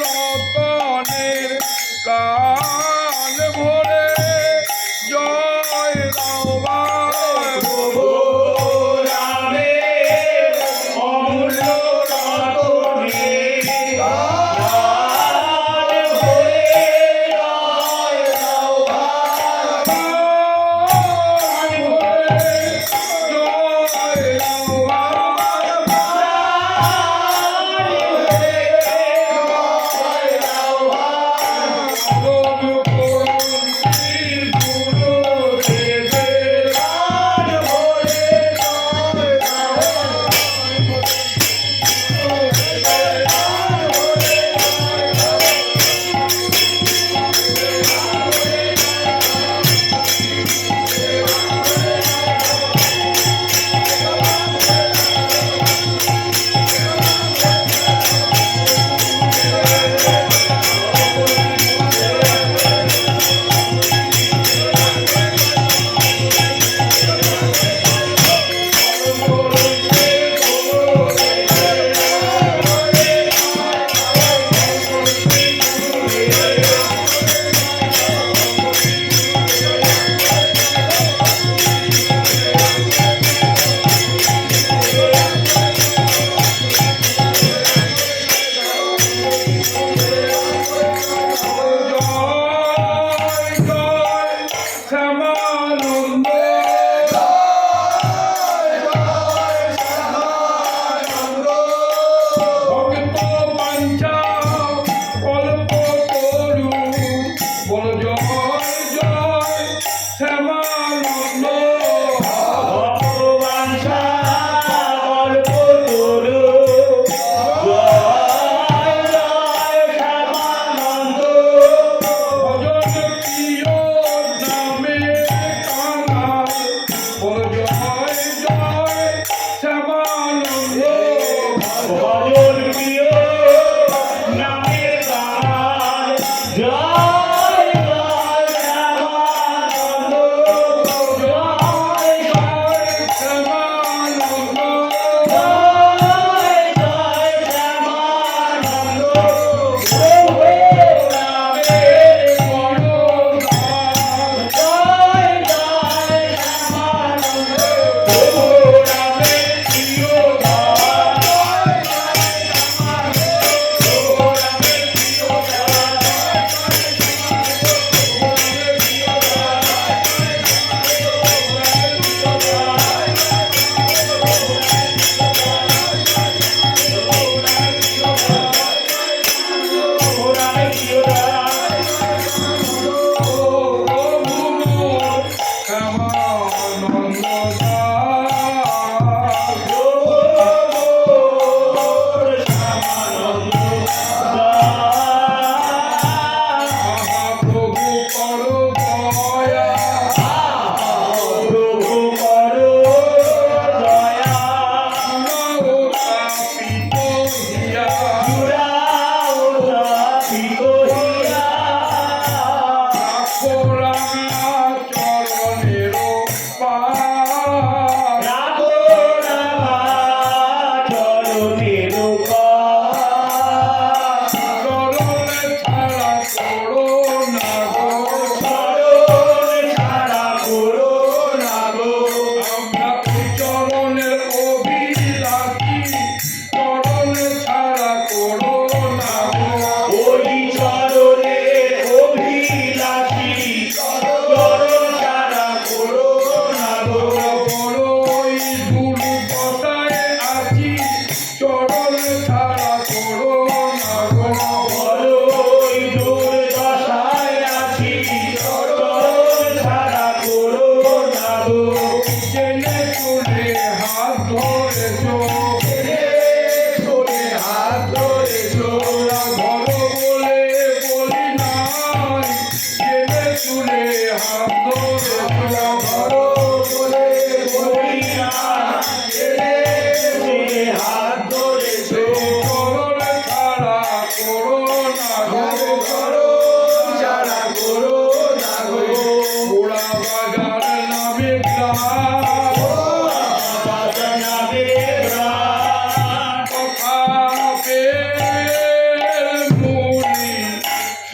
রতনের কান ভরে জয় দাও ভাই প্রভু রামের অমূল্য রতনের কান ভরে জয় দাও ভাই Hallelujah.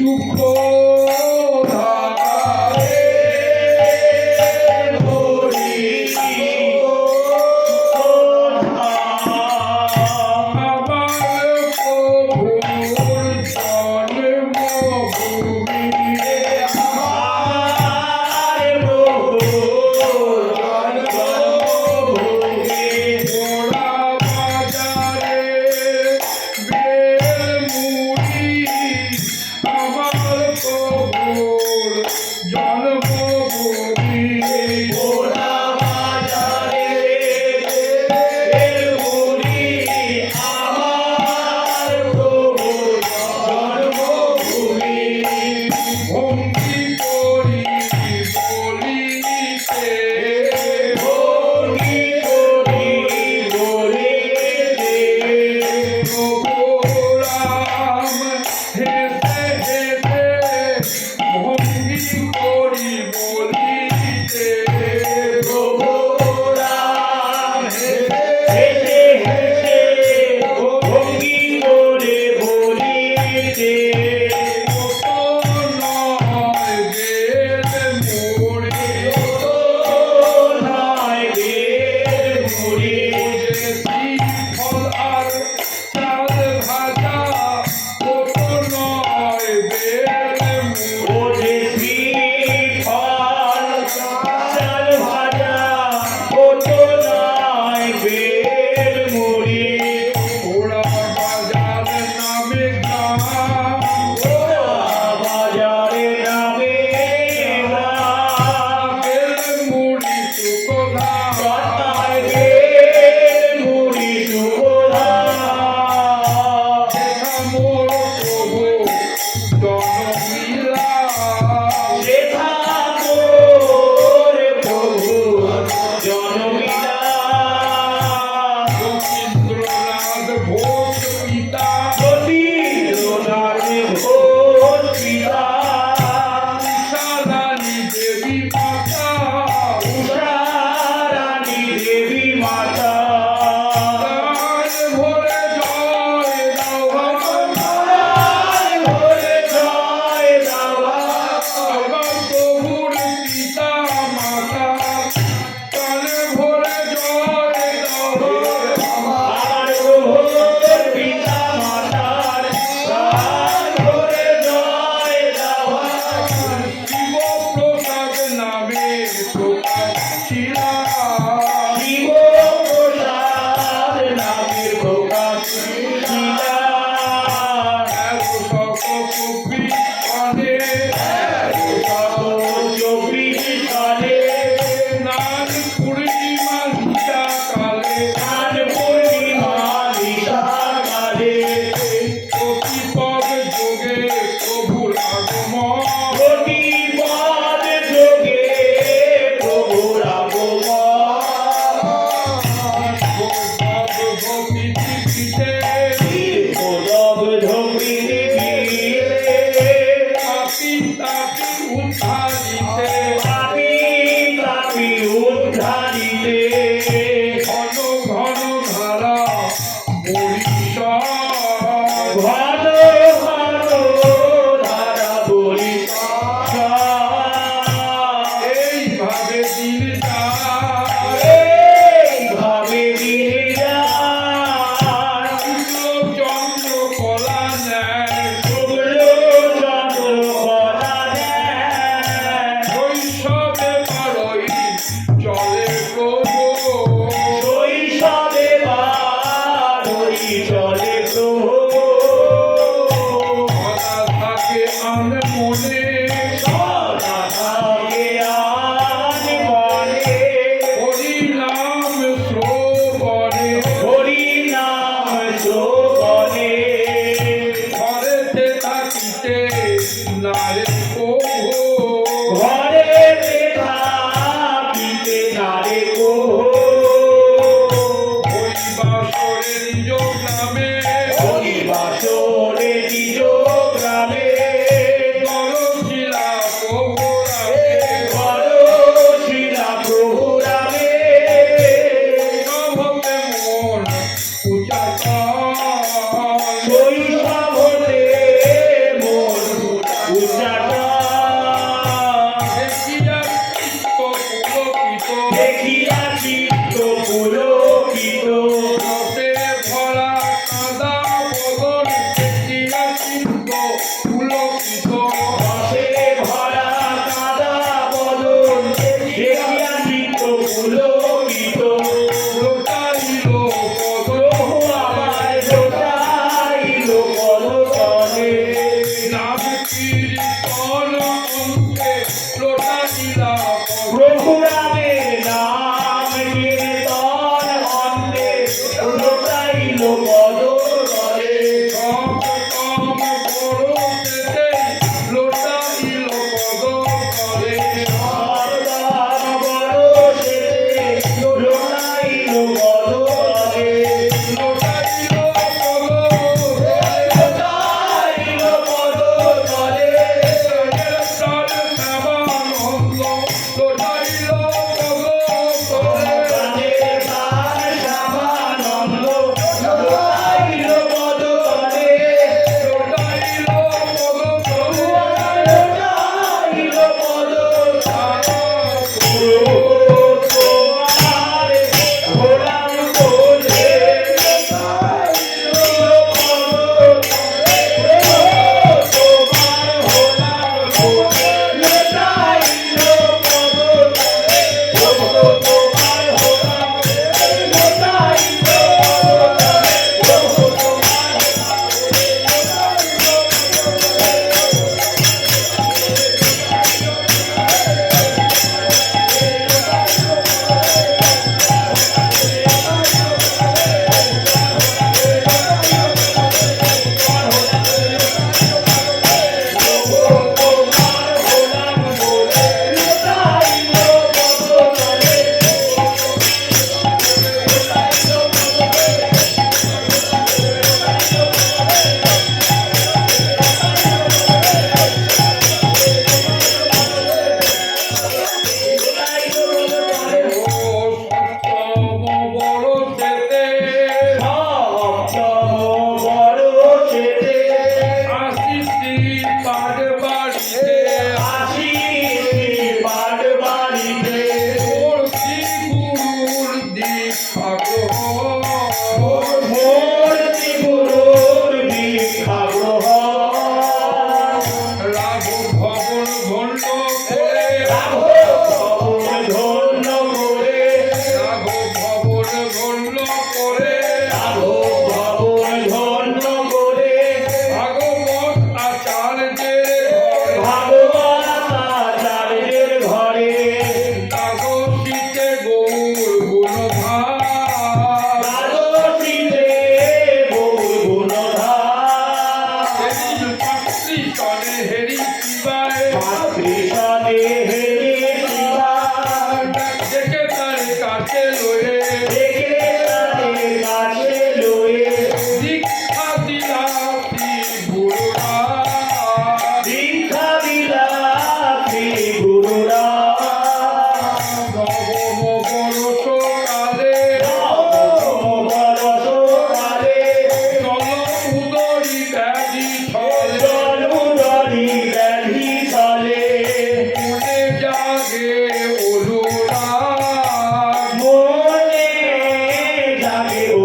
সুখ ধারে আমার প্রভুর জন্মভূমি ঘোড়া বাজারে বেলমুড়ি আমার প্রভুর জন্মভূমি ভঙ্গি করি বলিতে প্রভু রাম হেসে হেসে ভঙ্গি করি বলিতে নয় বেল মুড়ি ফল আর চাল ভাজা কত নয় বেল মুড়ি ওরা বাজার নামে গ্রাম বেল মুড়ি সুকোধা মোর প্রভু জনমিলা রবীন্দ্রনাথ ঘোষ পিতা উষারানী দেবী মাতা প্রাণ ভরে জয় দাও আমার প্রভুর পিতা মাতা প্রাণ ভরে জয় দাও শিবপ্রসাদ নামে প্রকাশ ছিলা নান পূর্ণিমা ভিটা কালে প্রতিপদ যোগে প্রভুর আগমন পৃথিবীতে পাপি তাপি উদ্ধারিতে ঘন ঘন ধারা বরিশাল এইভাবে দিন চন্দ্র কলা নেয় শৈশবে পারই চলে প্রভু সদা থাকে আন মনে হরি নাম শ্রবণে ঘরেতে থাকিতে নারে প্রভু ওই বাসরে নিজ গ্রামে দরশিলা প্রভু রামে নভতে মন উচাটন শৈশবতে মন পুলকিত রসে ভরা কাদা বদন দেখিয়া নিত্য পুলকিত লোটাইল পদ প্রভু আমার লোটাইল পদতলে নাম কীর্তন অন্তে লোটাইলা পদ প্রভু রামের নাম কীর্তন অন্তে লোটাইল পদতলে সপ্তম পরশেতে লোটাইল পদ তলে সর্দার বরশেতে লোটাইল পদতলে লোটাইল পদ লোটাইল পদতলে সাল শ্যামানন্দ লোটাইল পদ তলে প্রাণে প্রাণ শ্যামানন্দ লোটাইল পদতলে লোটাইল পদ তলে লোটাইল পদতলে তোমার ঘোড়ার কোলে সপ্তম বরশেতে আসিছি পাড বাড়িতে পড়ছি গুরুর দীক্ষা গ্রহণ রাঘব ভবন ভণ্ড করে রাঘব ভবন ভণ্ড করে ভাগবত আচার্যের ঘরে কাগজিতে গৌর গুণভার পাত্রী সনে হেরি শিবায় দেখে তার কাছে লয়ে দীক্ষা দিলাতি গুরুরা নবম বরষকালে চল উদরি ব্যাধি ছলে মনে জাগে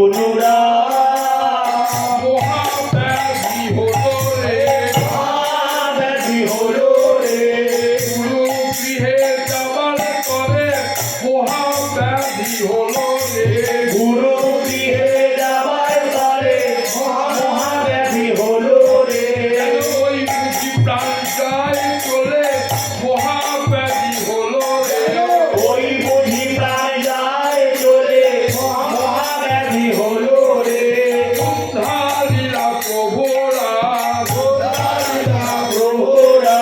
অনুরাগ মহাব্যাধি হলো রে গুরু গৃহে যাবার করে মহাব্যাধি হলো রে গুরু গৃহে যাবার পরে মহাব্যাধি হলো রে ওই বুঝি প্রাণ যায় চলে মহাব্যাধি হলো রে ওই বুঝি প্রাণ যায় চলে মহাব্যাধি হলো রে ধারিলা প্রভুরা প্রভুরা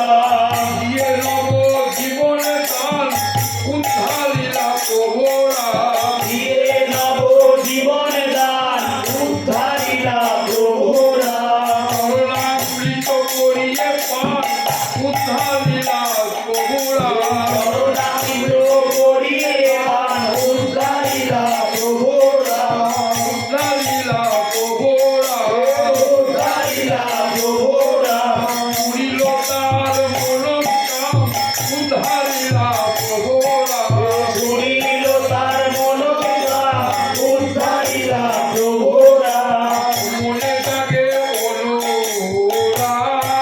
দিয়ে নব জীবনে দান উদ্ধারিলা প্রভুরা দিয়ে নব জীবন দান উদ্ধারিলা প্রভুরা করুণামৃত করিয়ে পান উদ্ধারিলা প্রভুরা করুণামৃত করিয়ে পান উদ্ধারিলা প্রভুরা উদ্ধারিলা প্রভুরা উদ্ধারিলা প্রভুরা পুরিল তার মনোকাম উদ্ধারিলা প্রভুরা শুনিল তার মনোকাম উদ্ধারিলা প্রভুরা মনে জাগে অনুরাগ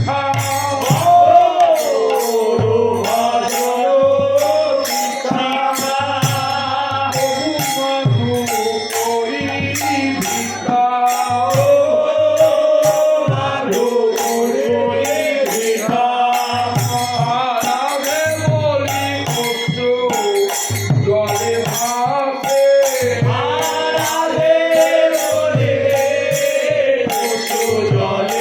ভিক্ষা প্রভু মাধু করি ভিক্ষা রাধে বলি পুত্র জলে ভাসে জলে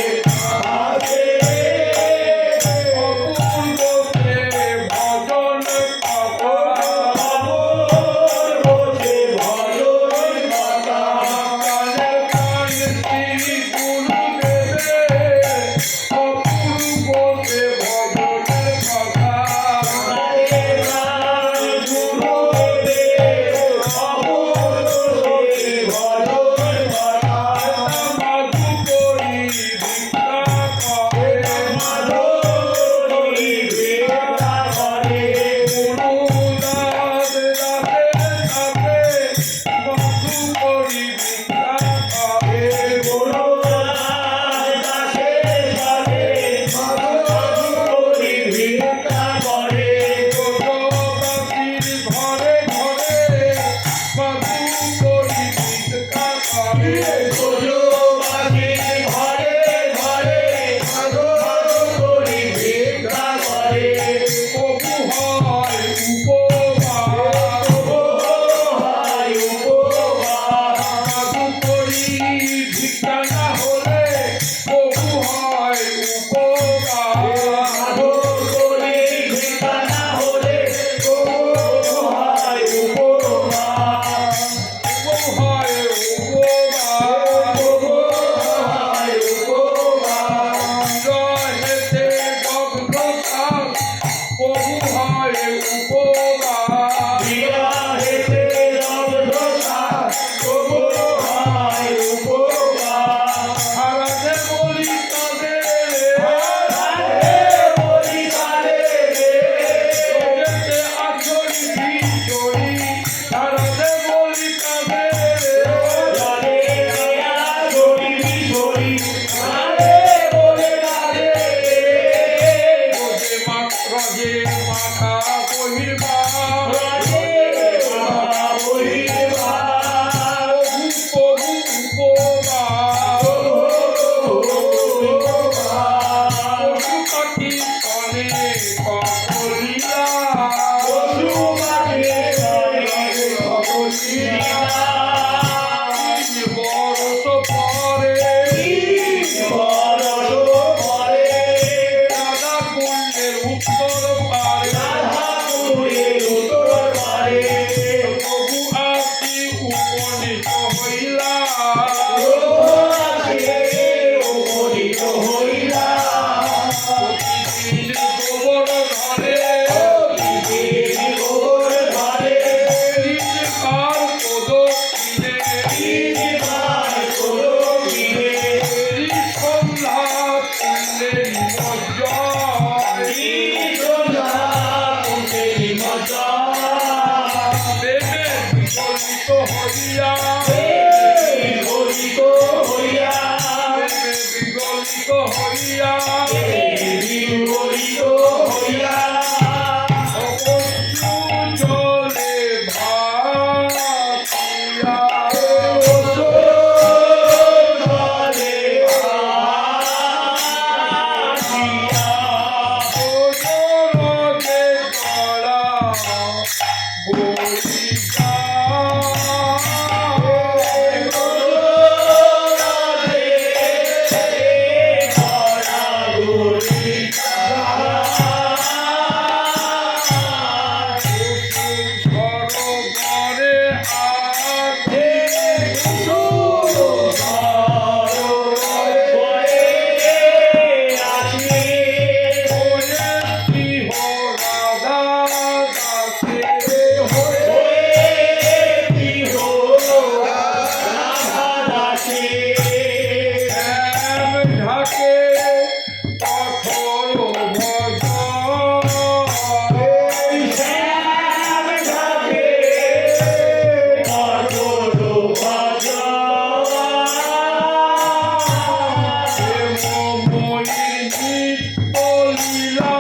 নিত্য লীলা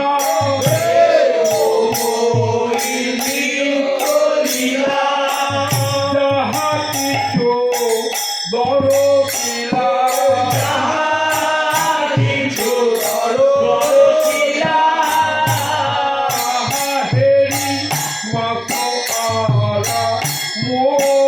যাহা কিছু দরকিলা তাহা হেরি মাথো আরা মন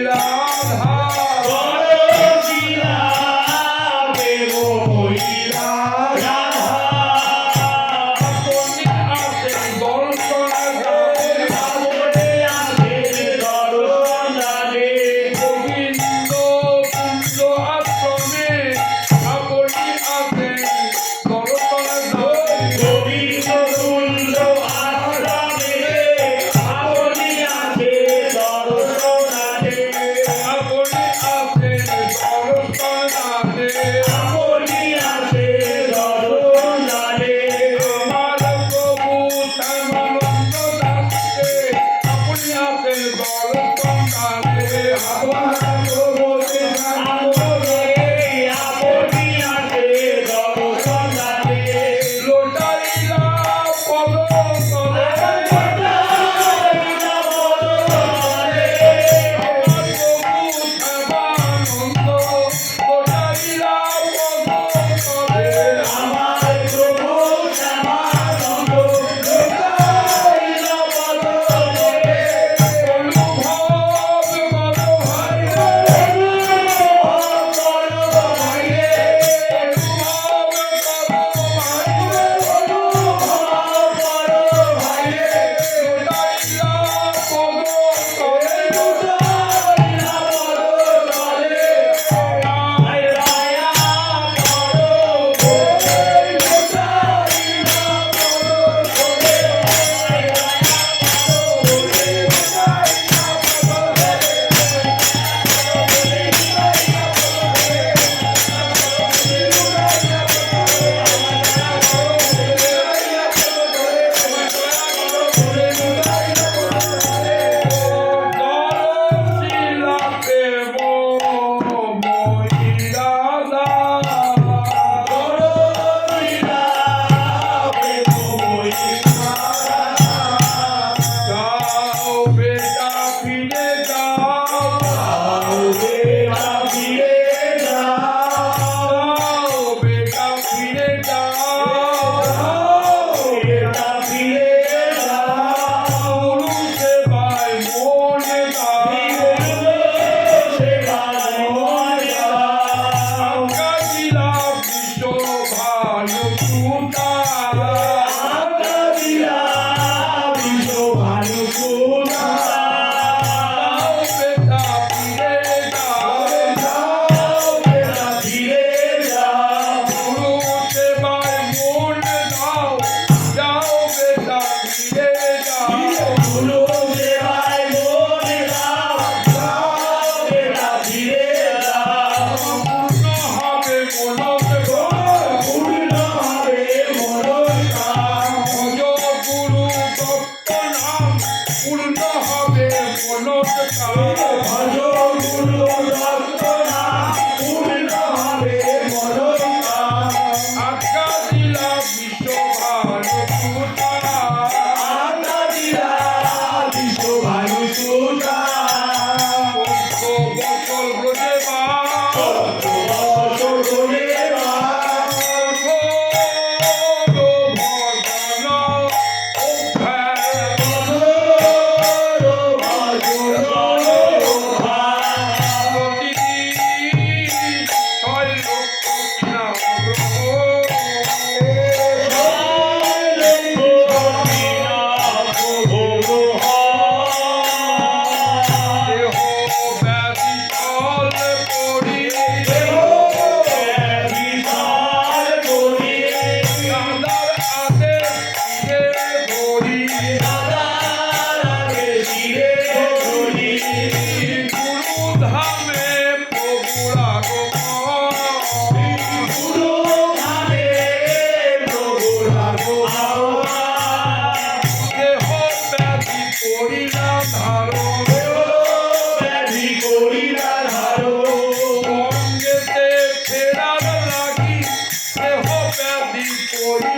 রাধা আপনি আসে দর্শন দানে আমার প্রভু শ্যামানন্দ দাসকে আপনি আছেন দর্শন দানে আমার প্রভু শ্যামানন্দে আপনি আসে দর্শন দানে লোটাইলা পদ তলে আমার প্রভু শ্যামানন্দ লোটাইলা পদ তলে অনুভব করো ভাই রে অনুভব করো ভাই রে অনুভব করো ভাই রে অনুভব করো ভাই রে লোটাইলা পদ তলে লোটাইলা পদ তলে আয় রায়া করো এই লোটাইলা পদ তলে আয় রায়া করো এই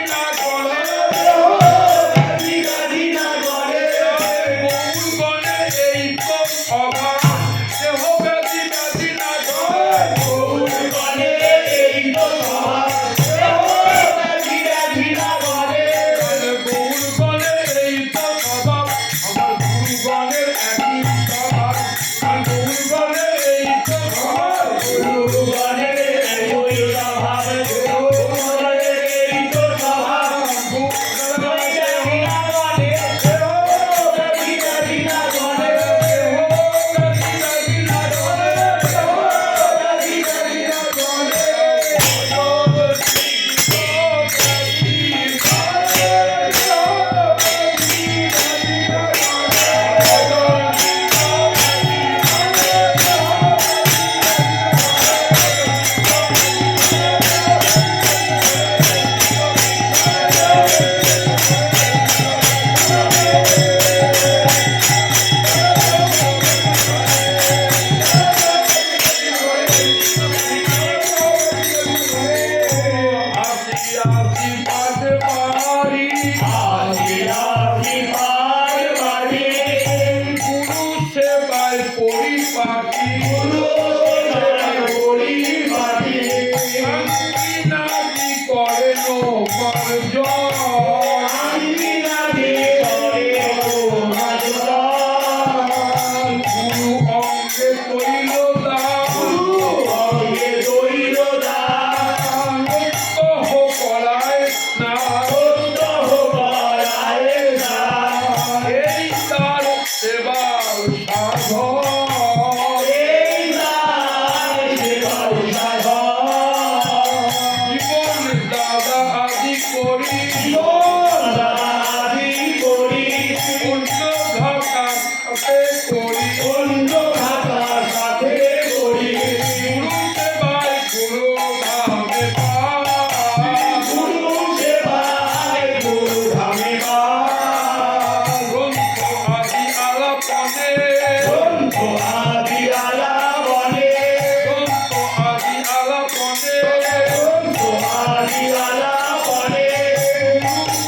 দেহ ব্যাধি উপার্জন আমি বিলাতে করে করুণাচরণ গুরু অঙ্গে তৈল দান গুরু অঙ্গে দৈর দান মুক্ত হো করায় না সত্য করায় দান এই তার সেবার সাধন এই দান সেবার সাধন জীবন দাদা আদি করি জীবনাদি করি পুণ্য ঘাটাতে করি অন্য ভাষার সাথে করি গুরু সেবায় গুরু ধামে পাই গুরু সেবায় গুরু ধামে পাই গ্রন্থ আদি আলাপনে গ্রন্থ আদি আলাপনে গ্রন্থ আদি আলাপনে গ্রন্থ আদি আলাপনে গুরু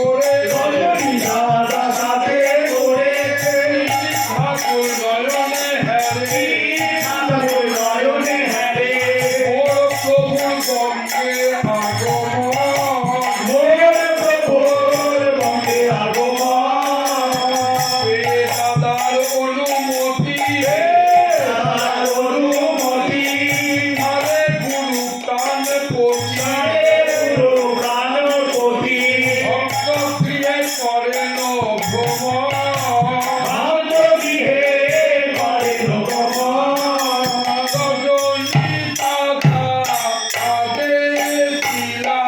করে রজনী দাদা সাথে করে ঠাকুর নয়নে হ্যারে ঠাকুর নয়নে হ্যারে ওর প্রভুর গঙ্গে আগমন মোর প্রভুর বঙ্গে আগমন দাদার অনুমতি তার অনুমতি আরে গুরু কান পৌঁছায় পুরো প্রাণপতি ভক্ত ক্রিয়ায় করেন ভ্রমণ ভাগ্য গৃহে করেন ভ্রমণ রজনী দাদা আদেশ দিলা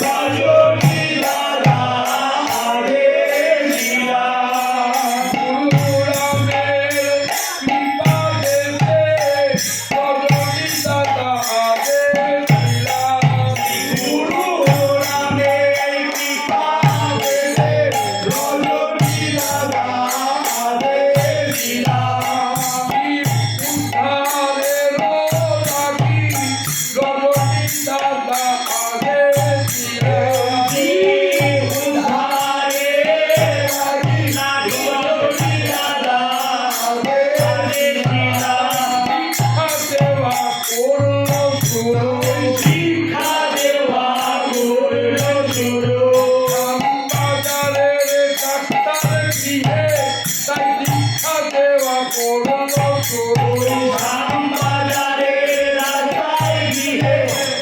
রজনী দাদা আদেশ দিলা গুরু রামের কৃপা দেশে রজনী দাদা আদেশ দিলা গুরু রামের কৃপা দেশে রজনী দাদা আদেশ দিলা উদ্ধারের লাগি রজনী দাদা আদেশ দিলা উদ্ধারে লাগি রজনী দাদা আদেশ দিলা শিক্ষা সেবা করল শুরু শিক্ষা দেওয়া করল শুরু বাজারের ডাক্তার গৃহে তাই শিক্ষা দেওয়া করল শুরু বাজারে রাজায় গৃহে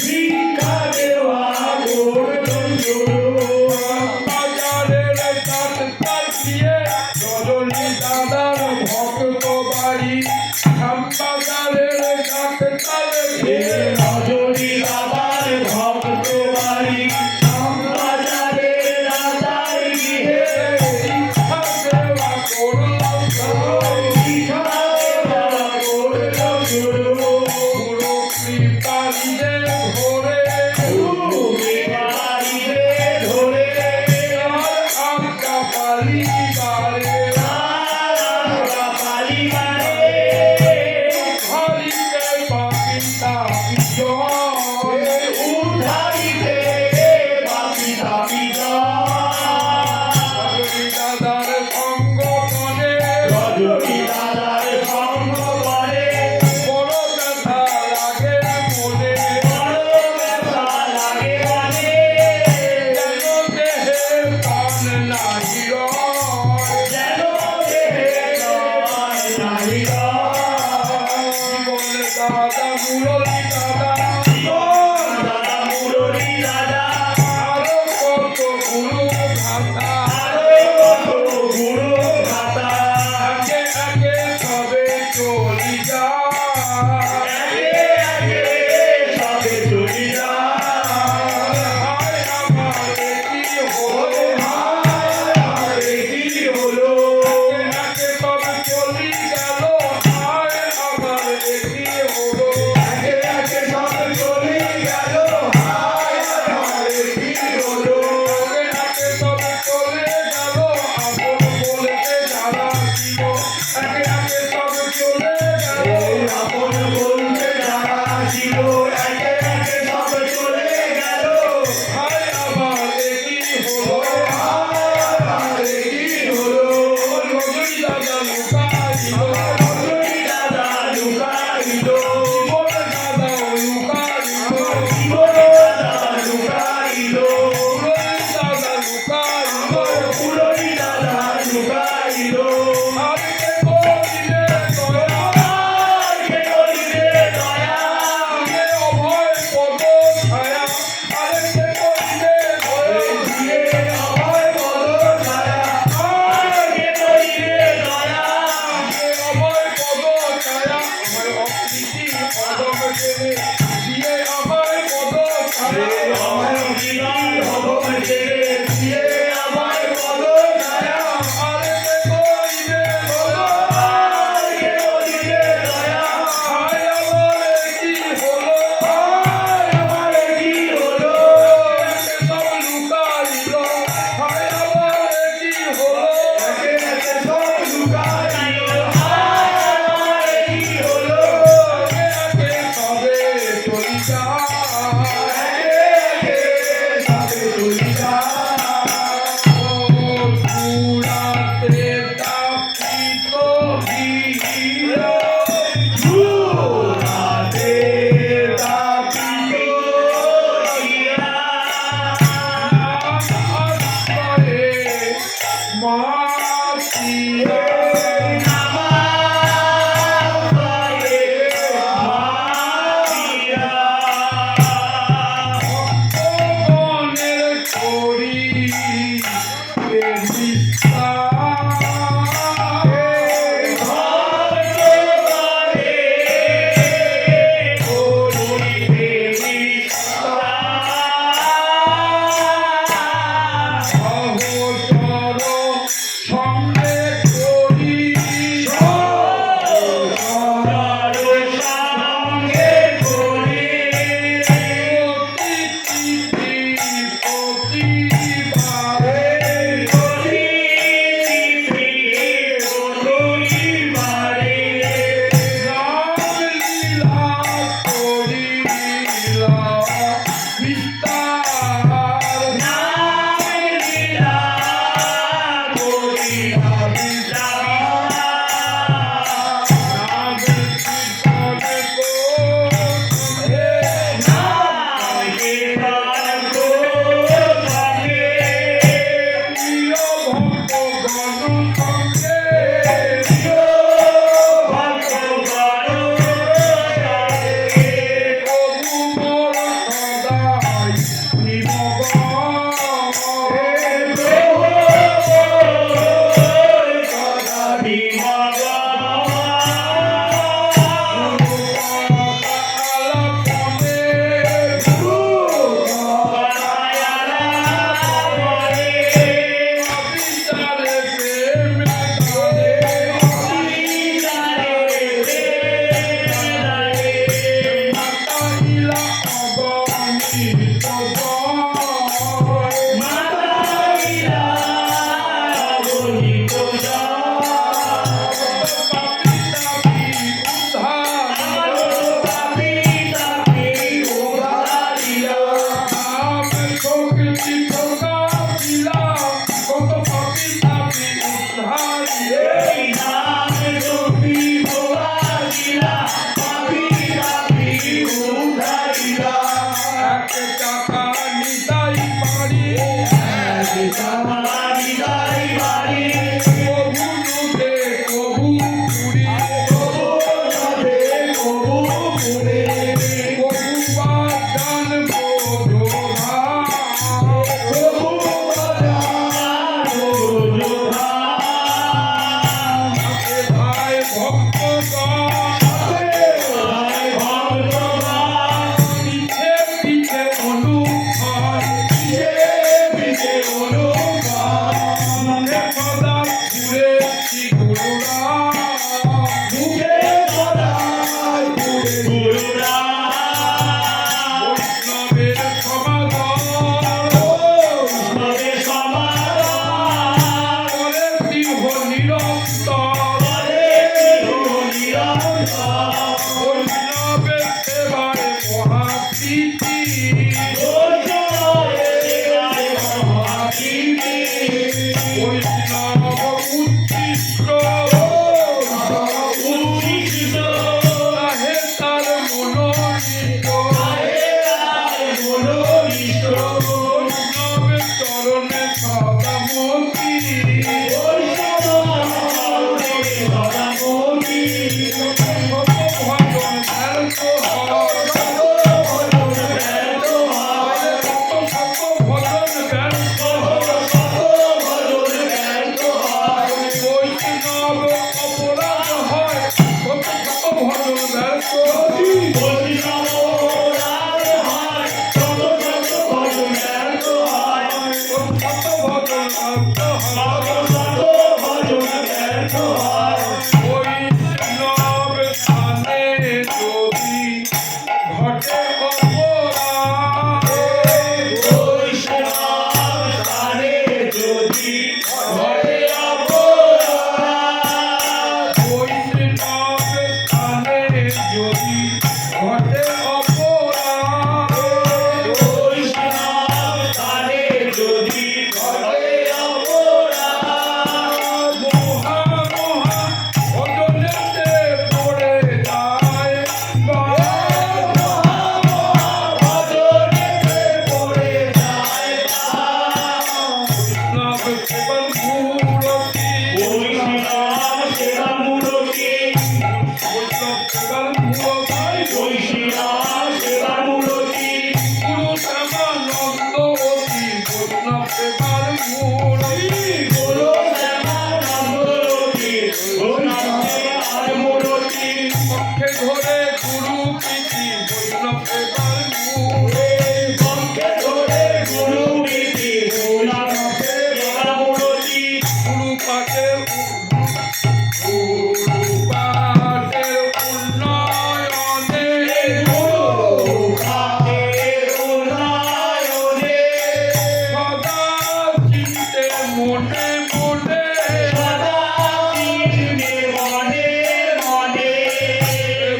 শিক্ষা দেওয়া করল শুরু বাজারের ডাক্তার গৃহে রজনী দাদার ভক্ত বাড়ি বাজারের ডাক্তার গৃহে রজনী দাদার ভক্ত বাড়ি বাজারে রাজায় গৃহে শিক্ষা সেবা করল শুরু শিক্ষা দেওয়া করল শুরু গুরু কৃপালিতে ভরে গুরু বাড়িতে ধরে আর আজ্ঞা পালিবারে হরিকে পাপিতা বিজয় রজনী দাদার সঙ্গ করে বড় ব্যথা লাগে মনে যেন দেহে প্রাণ নাহি রয়। জীবনে দাদা মুরলী দাদা আরো কত গুরু ভাতা আগে আগে সবে চলি যায় আমার কি হলো আগে সব চলি গেল আয় আমার কি হলো আগে আগে সব চলে গেল আপন বলতে যারা ছিল আগে আগে সব চলে গেল আপন বলতে যারা ছিল একে একে সব চলে গেল আয় আমার কি হলো আরে কি হলো রজনী দাদা লুকাইল দাদা লুকাইল জীবন দাদা লুকাইল দাদা লুকাইল রজনী দাদা লুকাইল পুরোই দাদা লুকাইল আরে করিলে দয়া কে করিলে দয়া আগে অভয় পদ ছায়া আরে করিলে দয়া দিয়ে অভয় পদ ছায়া কে করিলে দয়া আগে অভয় পদ ছায়া আমার অকৃতি অদম জেনে দিয়ে অভয় পদ ছায়া অভয় বিদায় হব ছেড়ে দিয়ে অভয় পদ মাতিয়া ভক্তগণের করি Bye. মূরতি গুরু শ্যামানন্দরতি গুণাতে আর মূরতি পক্ষে ধরে গুরু প্রীতি বৈষ্ণব সেবার মূলে পক্ষে ধরে গুরু প্রীতি গুণাতে আর মূরতি গুরু পাঠের উন্নয়নে গুরু কাদের উন্নয়নে সদা চিন্তে মনে মনে সদা চিন্তে মনে মনে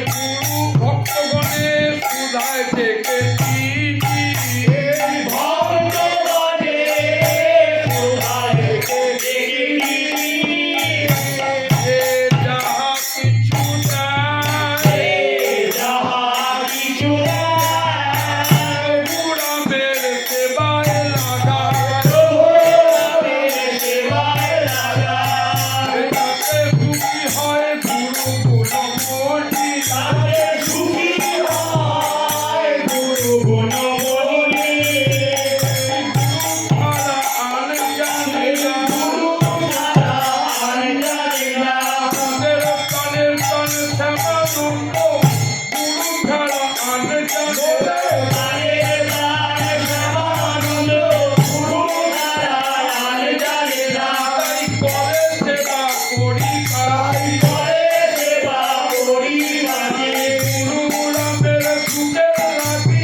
গুরু ভক্তগণের সুধায় থেকে চিনি ভক্তগণে সুধারেতে দেখিনি এ যাহা কিছু নাই যাহা কিছু গুরামের সেবায় লাগা সেবায় লাগা তাতে সুখী হয় গুরু গুণমণি তাতে সুখী হয় গুরু গুণমণি ছাড়া আর জানে না গুরু ছাড়া আর জানে না তাদের প্রাণের প্রাণ শ্যামানন্দ গুরু ছাড়া আর জানে না তাদের প্রাণ শ্যামানন্দ গুরু ছাড়া আর জানে না তাই করে সেবা করি কাই করে সেবা করি মাঝে গুরু রামের সুখের লাগি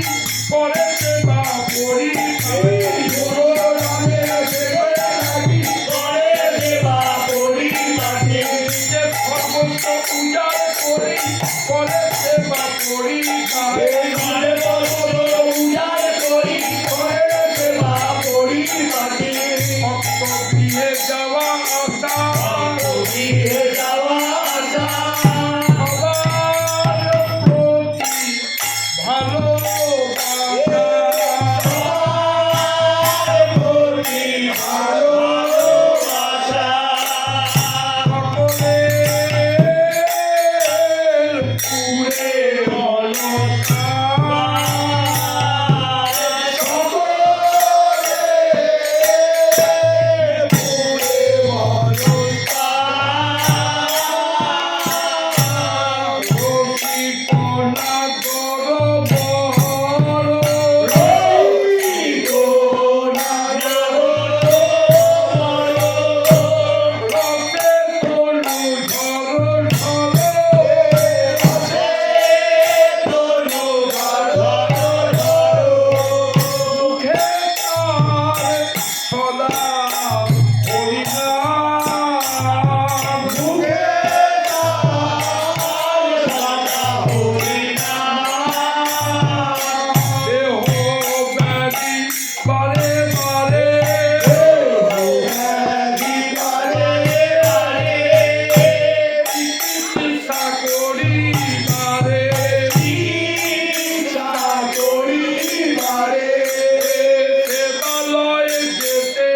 করে সেবা করি কাই গুরু রামের সেবা লাগি করে সেবা করি মাঝে যে সর্বস্ব উজাড় করি করে সেবা করি কাই ঘরে বসো উজাড় করি করে সেবা করি মাঝে ভক্ত গৃহে যাওয়া আসা দিয়ে যাওয়া আশা সবার প্রতি ভালোবাসা প্রতি ভালোবাসা সকলের পুরে বারে বারে চিকিৎসা করি বারে সেবালয়ে যেতে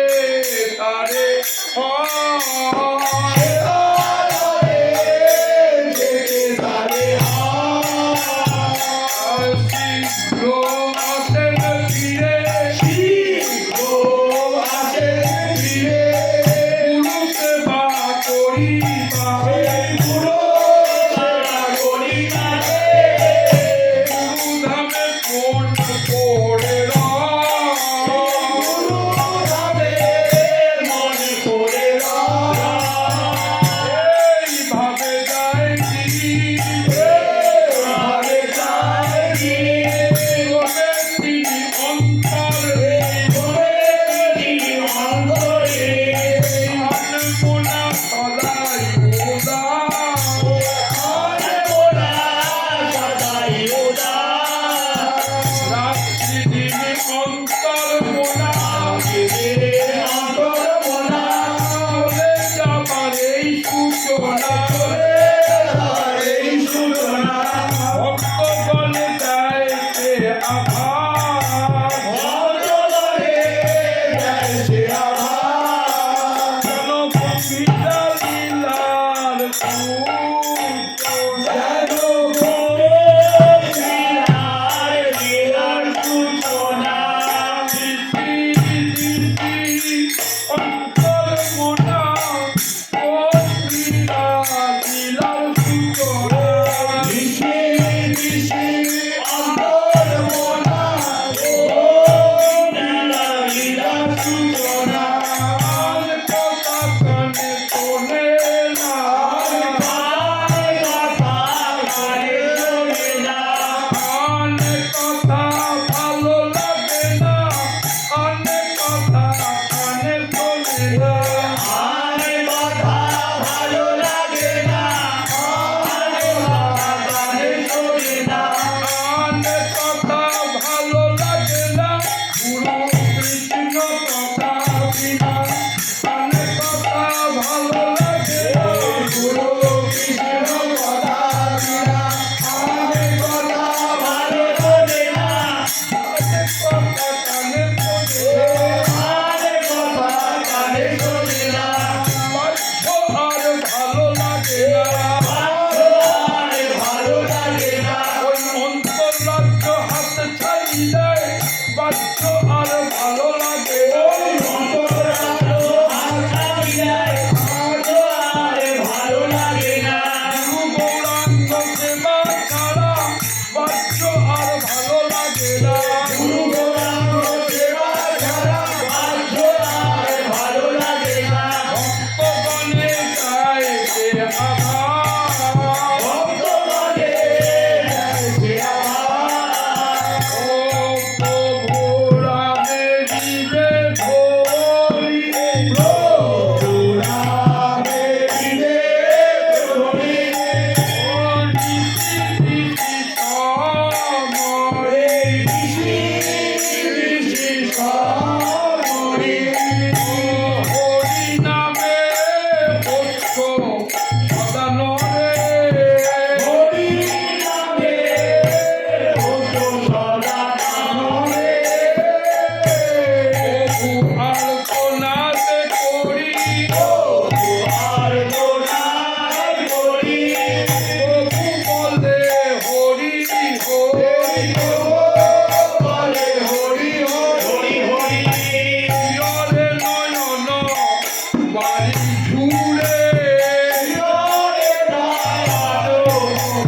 তারে শীঘ্র আসেন ফিরে গুরু সেবা করি গুরু ধামে কোন পড়ে মনে করে আর কথা ভালো লাগে না, আর কথা কানে শোনে না। আনে কথা ভালো লাগে না গুরু কৃষ্ণ কথা বিনা। আনে কথা ভালো লাগে না গুরু কৃষ্ণ কথা বিনা, আর কথা ভালো লাগে না, আনে কথা কানে শোনে আর কথা কানে শোনে না। বাহ্য আর ভালো লাগে না। আর ভালো লাগে না, ওই অন্তর্রাজ্য হাত ছাড়িলে বাহ্য আর ভালো লাগে ওই অন্তরালো হাত ছাড়িলে বাহ্য আর ভালো লাগে না। গুরু গৌরাঙ্গ সেবা ছাড়া বাহ্য আর ভালো লাগে না। গুরু গৌরাঙ্গ সেবা ছাড়া বাহ্য আর ভালো লাগে না। ভক্তগণে গায় যে আমার ভক্তগণে যায় যে আমার, ও প্রভু রামে দিবে ধরি প্রভু রামে দিবে ধরি, ও নিশি নিশি সমরে ঋষি ঋষি সমরে, হরি নামে বস্য সদানরে হরি নামে বসো সদা নামে। প্রভু আলপনাতে করি প্রভু আর দোলাই করি, প্রভু বলে হরি হরি বলে হরি হরি হরি। প্রিয়রে নয়ন বাড়ি ঝুড়ে শিরে নয়ন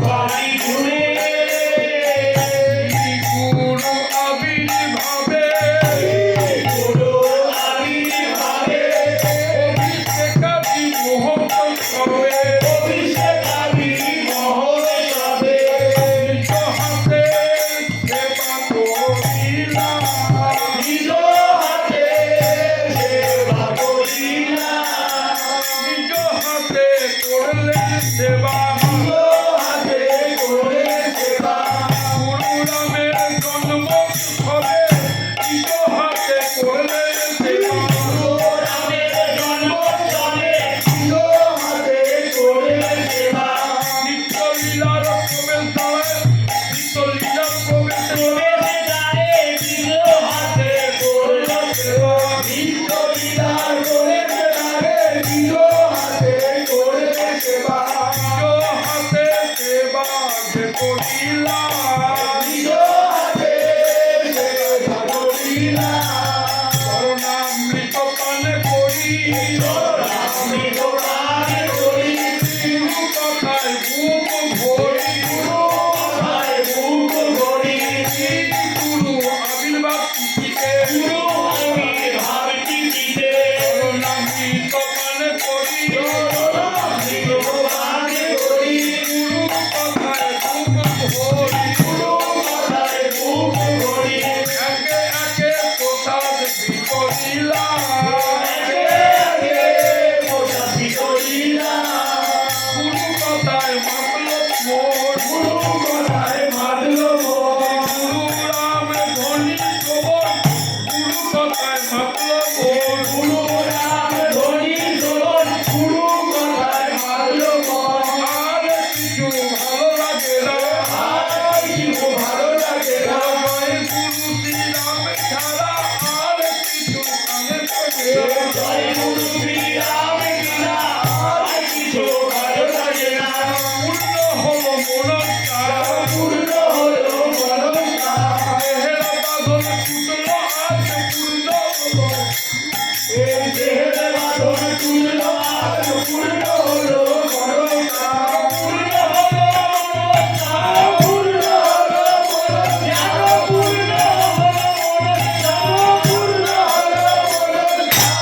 বাড়ি জুড়ে, গুরু আবির্ভাবে গুরু আবির্ভাবে, অভিষেকাদি মহোৎসবে অভিষেকাদি মহোৎসবে, নিজ হাতে সেবা করিলাম। নিজ হাতে সেবা করিলাম, নিজ হাতে করলে সেবা নিজ হাতে করে সেবা, গুরু রামের জন্ম উৎসবে নিজ হাতে করলে সেবা গুরু রামের জন্মোৎসবে নিজ হাতে করে সেবা, নিত্য লীলার প্রবেশ দ্বারে নিত্য লীলা প্রবেশ প্রবেশে দ্বারে নিজ হাতে করল সেবা, নিত্য লীলার প্রবেশে দ্বারে নিজ হাতে করে সেবা, নিজ হাতে সেবা যে করিলাম। নিজ হাতে সেবা করিলাম, করুণামৃত পানে করি চরণামৃত পানে করি, গুরু কথায় বুক ভরি গুরু কথায় বুক ভরি, গুরু আবির্ভাব তিথিতে গুরু আবির্ভাব তিথিতে করুণামৃত পানে করি চরণামৃত পানে করি, গুরু কথায় বুক ভরি গুরু কথায় বুক ভরি, একে একে প্রসাদ বিকরিলাম। একে একে প্রসাদি করিলাম, গুরু কথায় মাতল মোর গুরু কথায় মাতল মোর, গুরু রাম ধনী শ্রবণ গুরু কথায় মাতল মোর গুরু রাম ধনী শ্রবণ, গুরু কথায় মাতল মোর। আর কিছু ভালো লাগে না আর কিছু ভালো লাগে না, জয় গুরু শ্রীরাম ছাড়া আর কিছু কানে পড়ে জয় গুরু শ্রীরাম বিনা আর কিছু ভালো লাগে না। পূর্ণ হলো মনস্কার পূর্ণ হলো মনস্কার, হেরা বাঁধন ছুটল আজ পূর্ণ হলো এই দেহের বাঁধন তুলল আজ পূর্ণ হলো মনস্কার, পূর্ণ হলো মনস্কার, পূর্ণ হলো মনস্কার, পূর্ণ হলো মনস্কার, পূর্ণ হলো মনস্কার।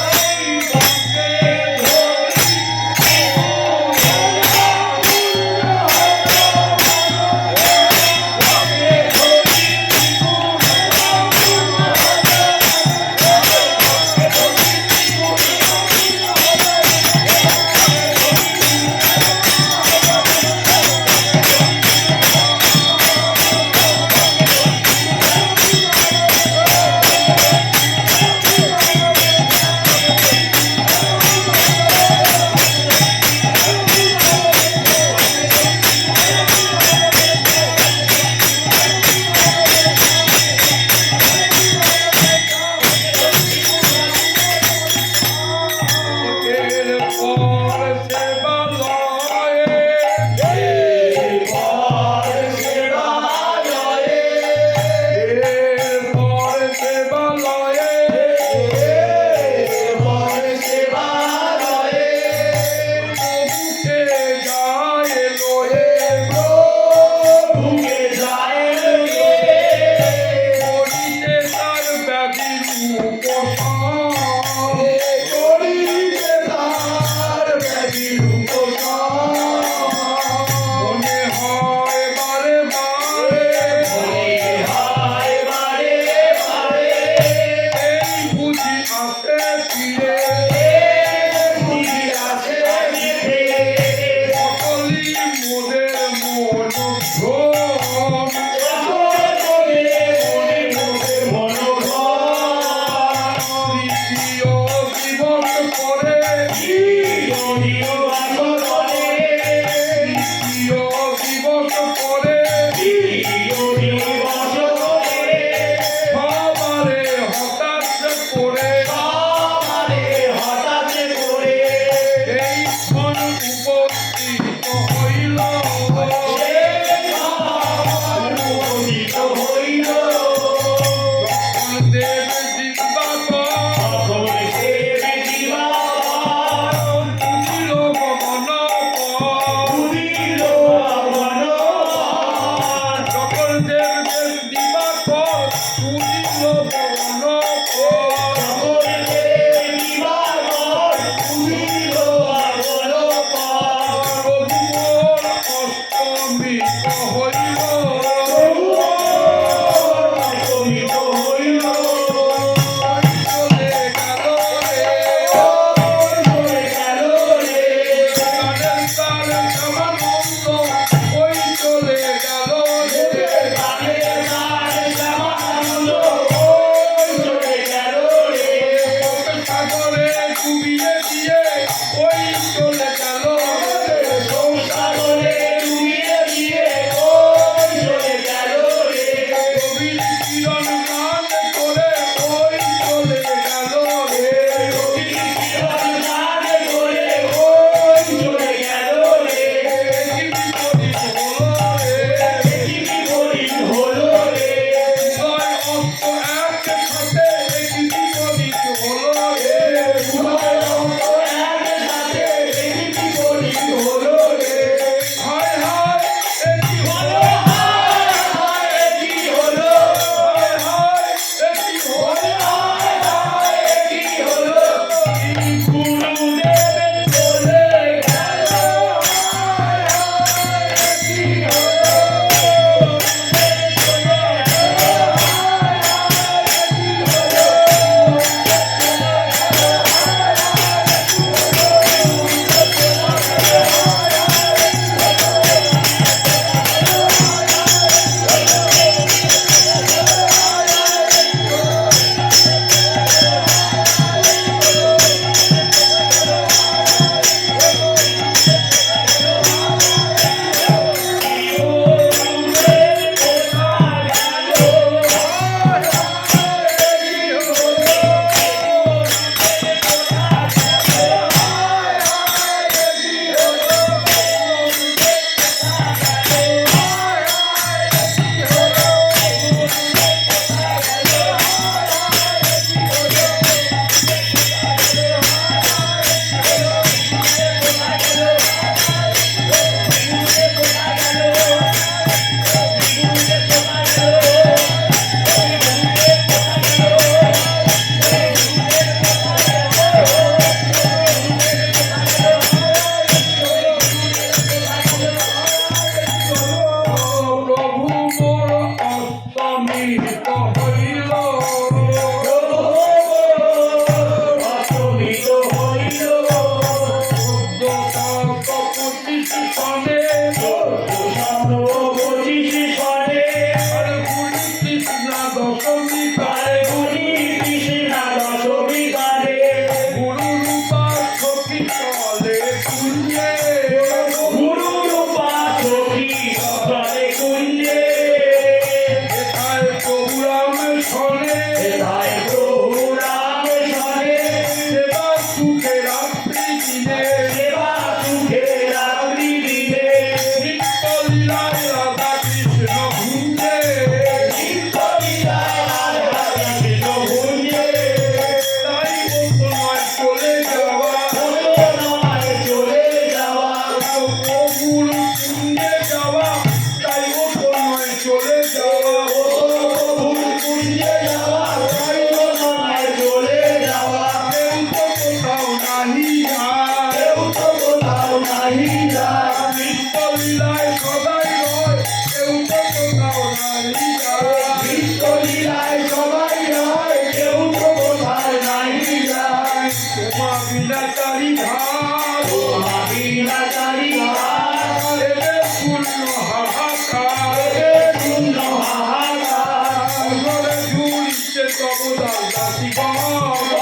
হাত তোমা বিনা চারিহাত এলে শূন্য হাহাকার এলে শূন্য হাহাকার অন্তরে জুড়িছে তব দাসীগণ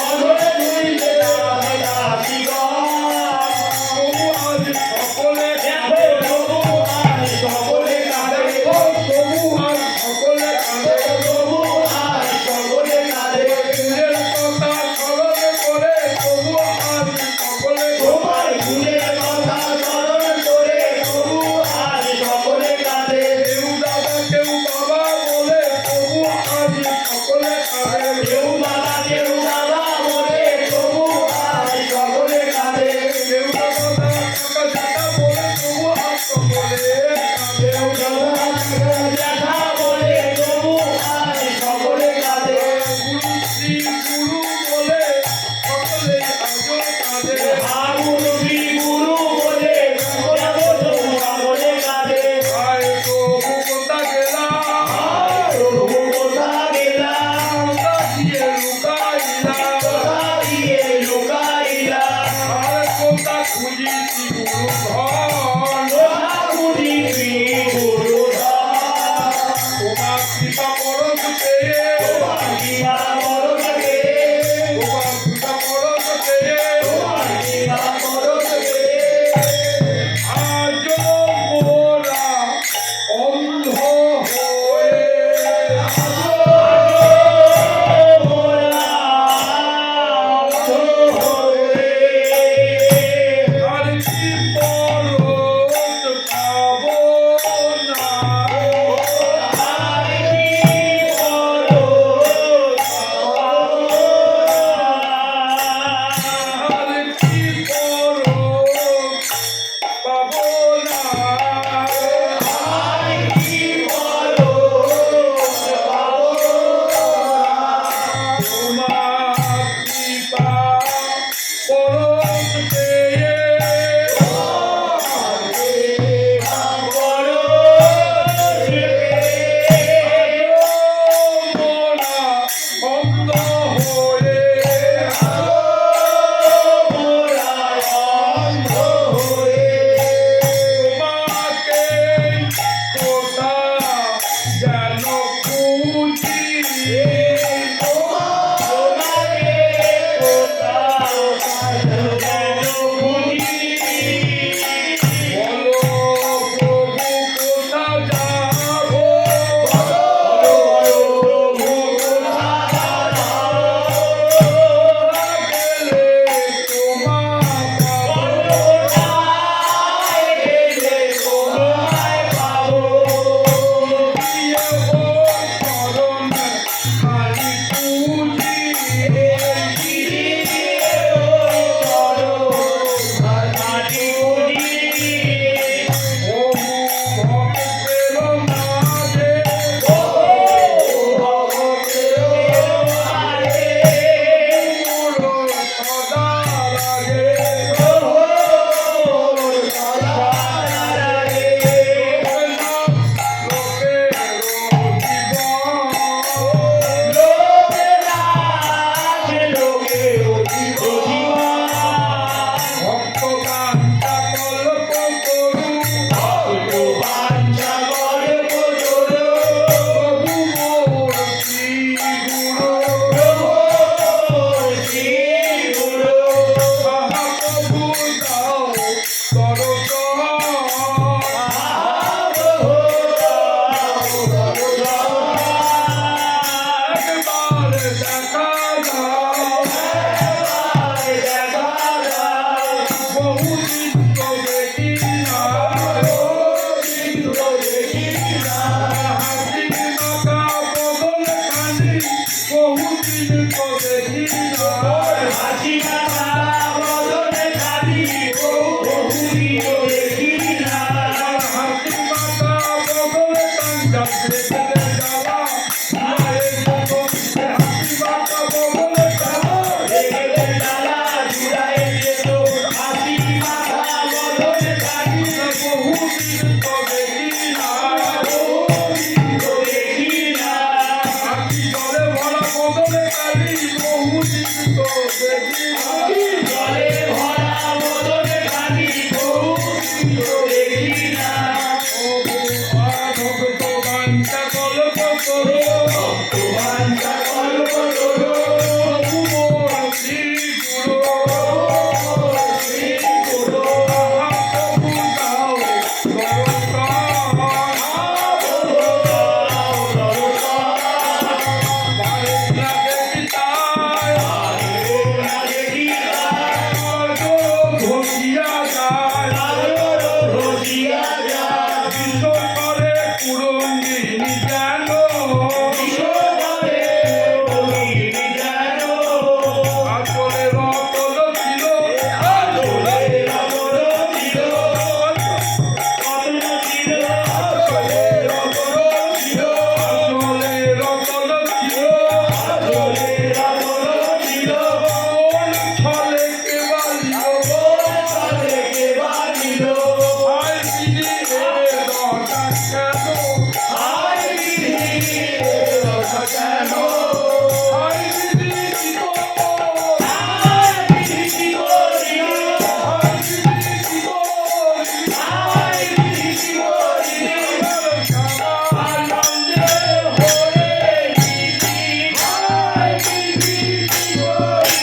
অধরে দুইতে দাসীগণ তবু আজ সকলে দেখো তবু আজ সকলে কাঁদে তবু আজ সকলে কাঁদে তবু আজ সকলে কাঁদে নিজের কথা স্মরণ করে তবু আজ সকলে তোমার গুণের কথা স্মরণ করে তবু আজ সকলে কাঁদে কেউ দাদা কেউ বাবা বলে তবু আজ সকলে কাঁদে কেউ বাবা কেউ বাবা বলে তবু আজ সকলে কাঁদে কেউ দাদা কাকা দাদা বলে তবু আজ সকলে কাঁদে কেউ দাদা দেখা বলে তবু আজ সকলে কাঁদে গুরু শ্রী গুরু বলে সকলে আজও কাঁদে গুরু শ্রী গুরু বলে দেখো তবু সকলে কাঁদে আয় তবু কোথা গেলাম প্রভু কোথা গেলাম কোথা দিয়ে লুকাইলাম কোথা দিয়ে লুকাইলাম আর কোথা খুঁজিছি গুরু ধন কোথা খুঁজিছি গুরুধন তোমার কৃপা পরশ পেয়ে তোমার কৃপা পরশ পেয়ে তোমার কৃপা পরশ পেয়ে তোমার কৃপা পরশ পেয়ে আজ মোরা অন্ধ হয়ে আর কি পরশ পাবো না আর কি পরশ পাবো না তোমার কৃপা পরশ পেয়ে মোরা অন্ধ হয়ে তোমাকে কোথা যেন খুঁজি বলো প্রভু কোথা যাবো গেলে তোমার দিয়ে শরণ খালি জলে ভরা বিশ্বকরে কুরঙ্গিনী যেন আসলে রতন ছিল আসলে রতন ছিল আসলে রতন ছিল কোন ছলে কে বালিল আয় বিধি এ দশা কেন আয় বিধি কি করি আয় বিধি কি করি আনন্দে হয়ে আয় বিধি কি করি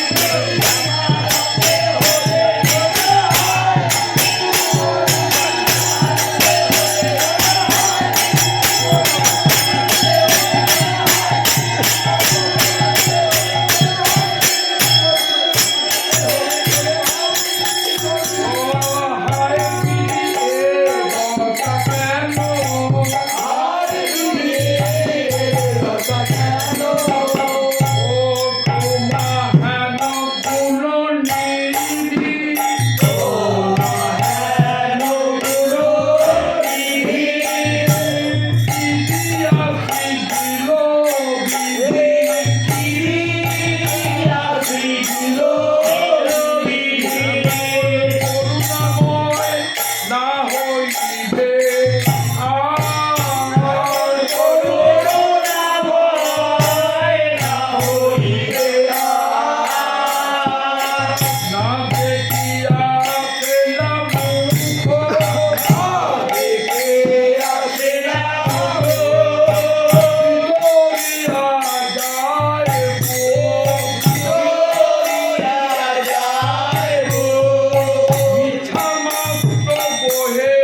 না হইবে না দেখিয়া পেলাম মিছা মাত্র বহে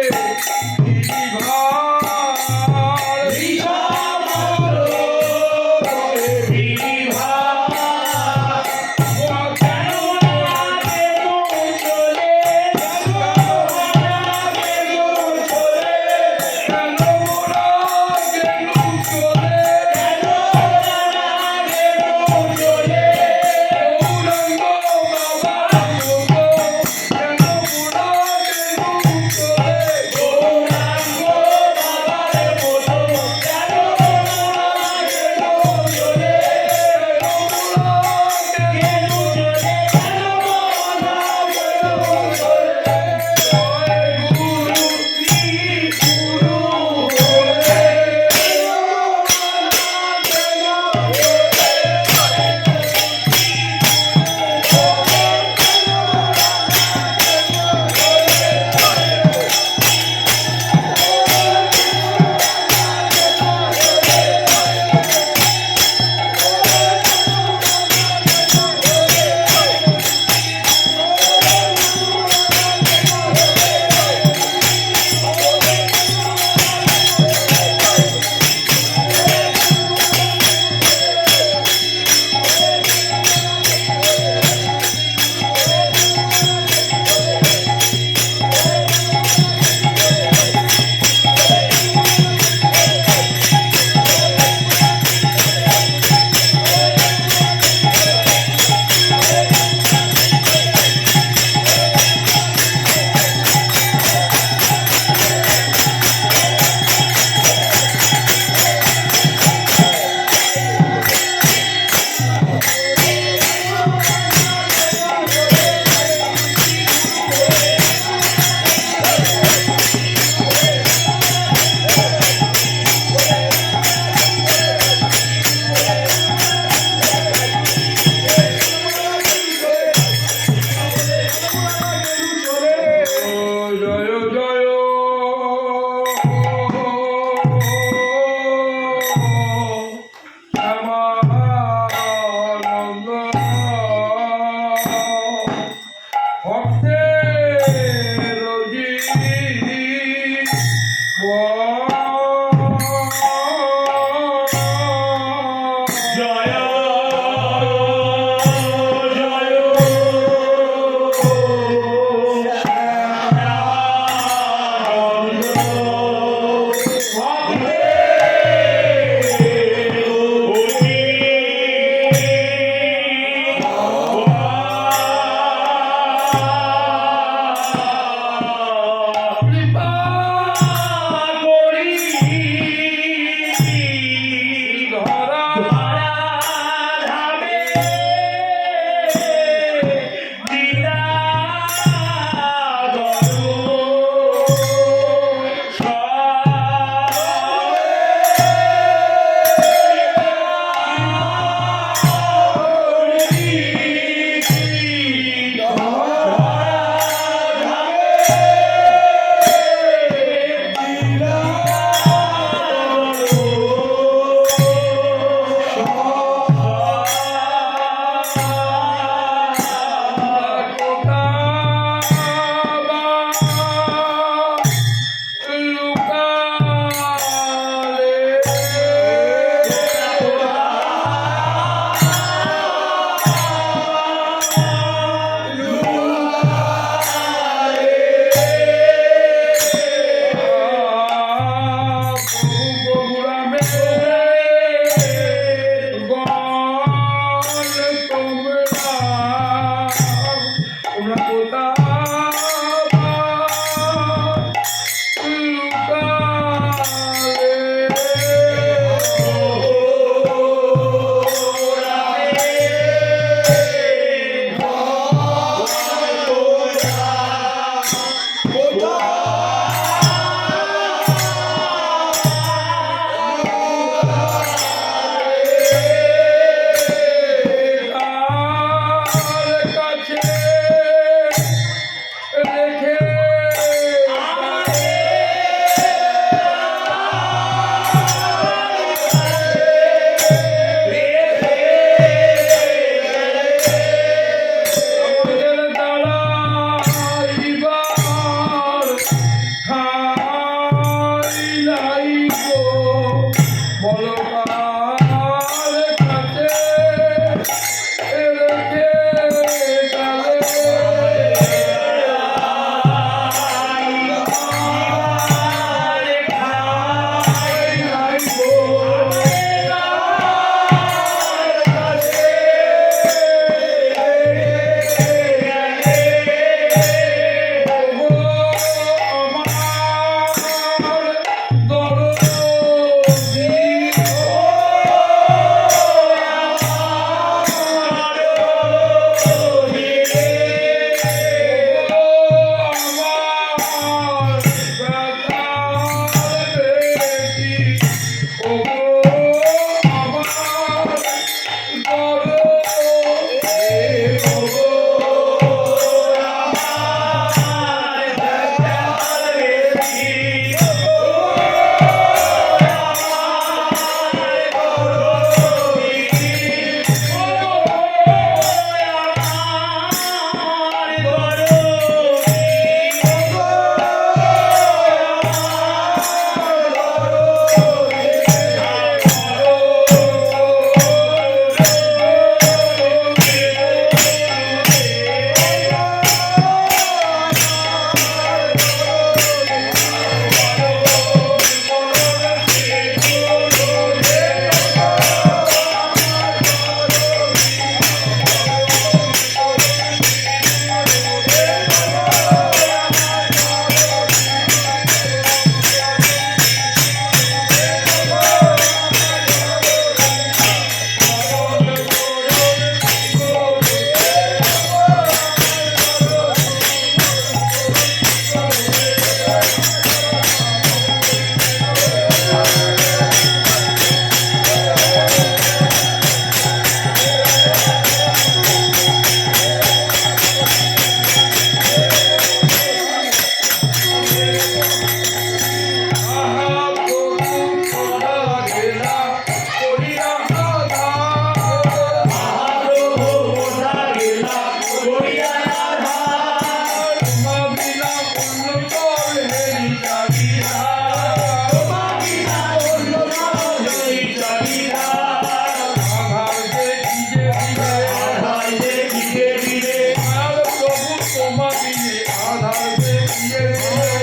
আধারকে দিয়ে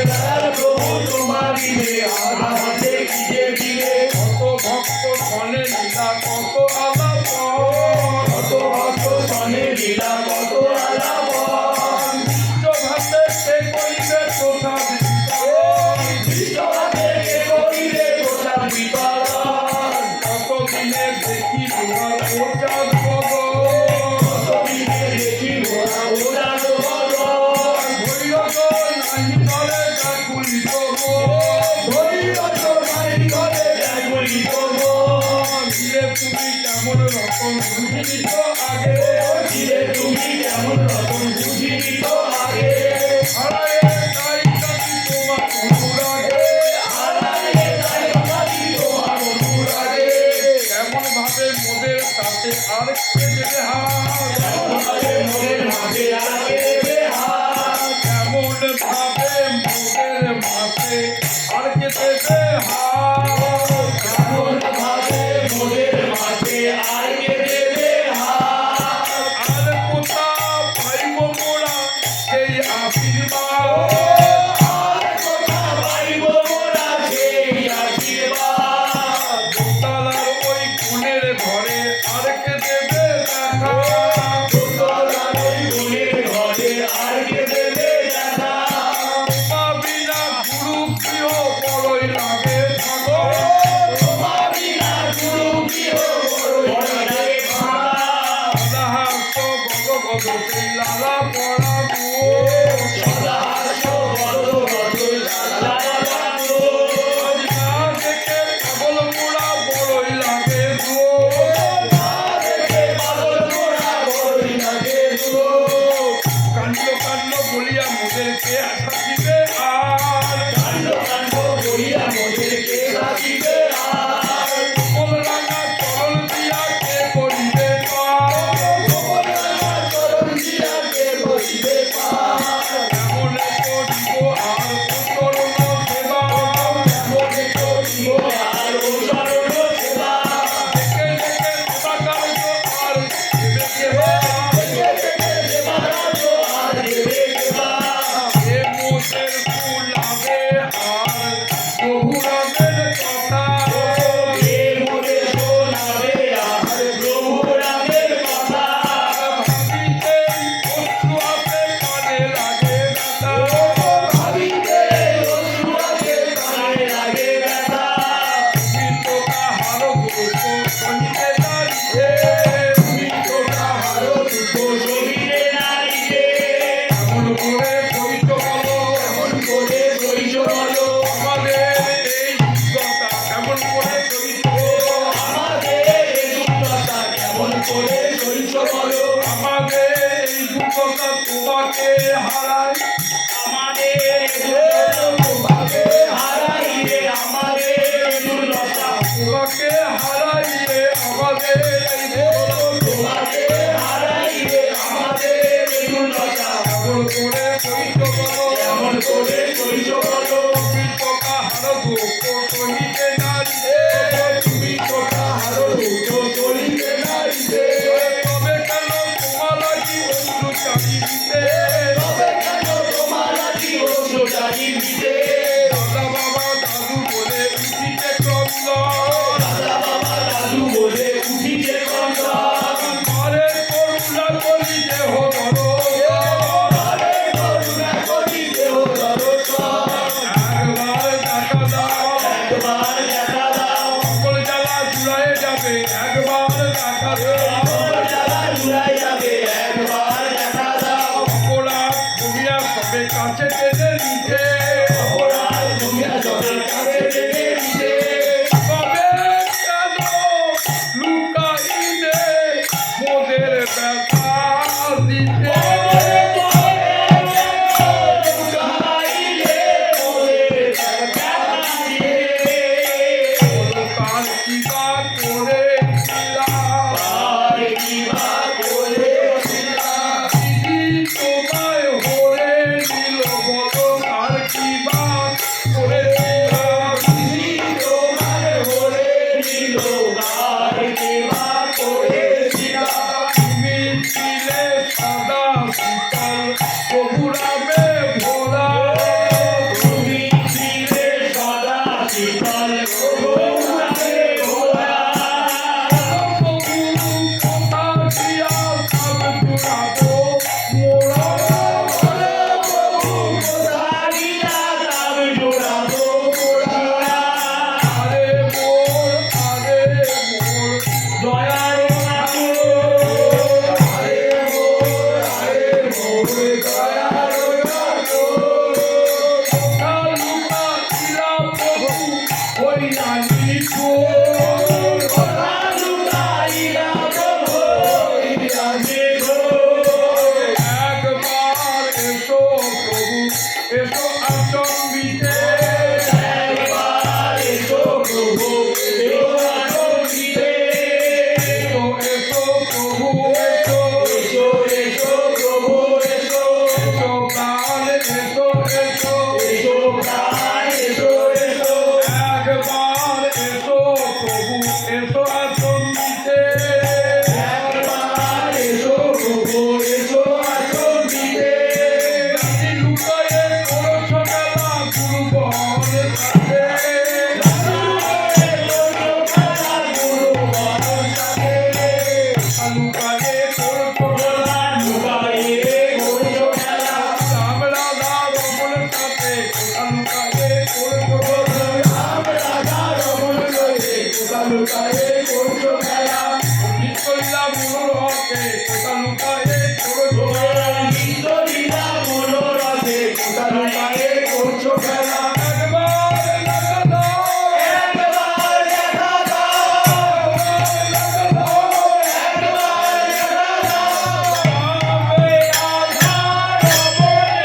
দয়াল প্রভু তোমার দিলে আধা হাতে খিদে দিলে কত ভক্ত সনে লীলা কত আলাপ কত ভক্ত সনে লীলা কত আলাপন ভাবে কে করিবে প্রসাদ বিশ্বভাবে কে করিলে প্রসাদ বিতরণ কতদিনে দেখি তোমার প্রচার কতদিনে দেখি ঘোড়া উড়ান বদন ভৈরব নাহি করে কাকুলিত ধৈর্য নাই করে ব্যাকুলিত মন দিলে তুমি কেমন রকম বুঝিনি তো আগে দিলে তুমি কেমন রকম বুঝিনি তো আগে হারায় তাই কাটি তোমার অনুরাগে হারালে তাই কাটি তোমার অনুরাগে কেমন ভাবে মোদের সাথে আর কে দেবে হাত ভাবে মোদের মাঝে আগে দেবে হাত কেমন ভাবে মোদের মাঝে আর কে দেবে হাত কেমন ভাবে মোদের মাঝে আর কে দেবে হাত আর কোথা পাইব মোরা সেই আশীর্বাদ আর কথা পাইব মোরা সেই আশীর্বাদ দোতলার ওই কোণের ঘরে আর কে দেবে দেখা দোতলার ওই কোণের ঘরে আর কে দেবে দেখা মা বিনা গুরু প্রিয় বড়ই লাগে ভাগো তোমার বিনা গুরু গৃহ বড়ই লাগে ভাঙা সদাহাস গদ গদ সেই লালা পড়া গো সদা হাস্য বড় বড় লালা লাগানো না দেখে পাগল মোড়া বড়ই লাগে গো না দেখে পাগল মোরা বড়ই লাগে গো কাণ্ড কাণ্ড বলিয়া মোদেরকে থাকিবে আর কাণ্ড কাণ্ড বলিয়া মোদেরকে রাখিবে আর কমল রাঙা চরণ দিয়া কে করিবে পার গোপন রাঙা চরণ দিয়া কে করিবে পার এমন করিব আর চরণ সেবা মনে করিব আর ও চরণ সেবা দেখে দেখে সেবা কার্য আর দেবে সেবা দেখে দেখে সেবা কার্য আর দেবে সেবা এ মোদের কুলাবে আর বহুরামের কথা এ মোরে শোনাবে আর প্রভু রামের কথা ভাবিতেই অশ্রু আসে কানে লাগে ব্যথা ভাবিতে অশ্রু আসে কানে লাগে ব্যথা কিন্তু তাহার দুঃখ সহিতে দাঁড়িয়ে তুমি তো তাহারও দুঃখ সহিতে নারিতে এমন করে করিত বলো এমন করে সইছ বলো আমাদের এই কথা এমন করে করিত আমাদের এই দুর্দশা কেমন করে সইছ বলো আমাদের এই দুঃখতা তোমাকে হারাই আমাদের তোমাকে হারাইলে আমাদের দুর্দশা তোমাকে হারাইলে আমাদের এই দুঃখ তোমাকে হারাইলে আমাদের দুর্দশা এমন করে করিত বলো কেমন করে সইছ বলো তাহার দুঃখ সহিতে দাঁড়িয়ে তুমি তো তাহারও দুঃখ সহিতে নারিতে তবে কেন তোমার লাগি অশ্রু চালিয়ে তবে কেন তোমার লাগি অশ্রু চালিয়ে দাদা বাবা দাদু বলে উঠিতে ক্রন্দন দাদা বাবা দাদু বলে উঠিছে কন্দন মারে করুণা করি দেহ ধরো আরে করুণা করি দেহ দর্শন একবার দেখা দাও একবার দেখা দাও সকল জ্বালা জুড়ায় যাবে একবার দেখা দাও আমার জ্বালা জুড়াই যাবে একবার দেখা দাও অপরাধ ভূমিয়া সবে কাছে টেনে নিতে অপরাধ দুনিয়া জগের কাছে টেনে দিতে তবে কেন লুকাইলে মোদের ব্যথা দিতে লুকাইলে মোদের ব্যথা দিয়ে তার কিবা করে দিলাম আর কিবা করেছিলাম দিদি তোমায় হরে দিল বলো আর কিবা করে দিলাম সারিয়া তার জোড়াবো জোড়া আরে মোর দয়ার ঠাকুর আরে মোর দয়ার ঠাকুর কালুকা ইলা প্রভু হইয়ানি কোর লুকাইলা প্রভু হইয়ানি একবার এসো প্রভু এসো আচম্বিতে একবার এসো প্রভু এসো আচমকিতে এসো এসো প্রভু এসো এসো এসো প্রভু এসো এসো প্রাণ এসো এসো এসো প্রাণ এসো এসো একবার এসো প্রভু এসো আচম্বিতে একবার এসো প্রভু এসো আচমকিতে জাতি লুকায়ে করছো মেলা গুরুবর সাথে লুকায়ে করছো মেলা আমরা রমন সাথে লুকায়ে করছো মেলা নিশ্চয়লা মুর হকে লুকায়ে করছো মেলা একবার লাগা দাও একবার লাগা দাও আমি আধার বলে